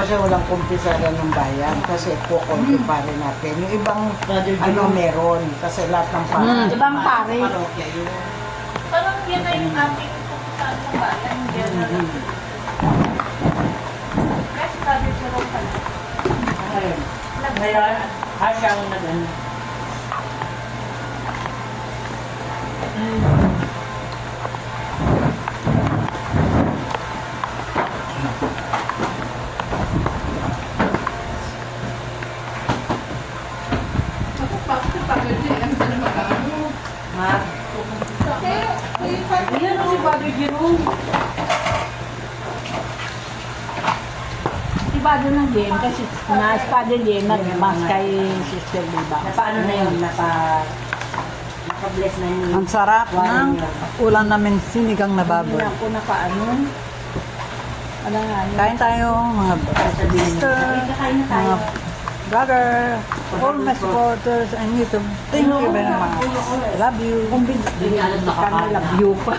kasi walang kumpisara ng bayan kasi kukunti pa rin natin. Yung ibang meron kasi lahat ng parang Ibang pare. Parang yan na yung ating kumpisara ng bayan. Yan na lang. Kasi sabi ko rin pala. Ngayon, hasyang nag-ano. Ayan o si Father Jerome. Si Father ng Jen, kasi na si Father Jen, nag-mas kay Sister Biba. Napaano na yun? Naka-bless na yun. Ang sarap ng ulam namin sinigang na baboy. Hindi ako nakaano. Ano nga yun? Kain tayo, mga sister, Kakain na tayo. mga brother, all my supporters, and YouTube. Thank you very much. Love you. Kung bin, Hindi alam nakakain. love you pa.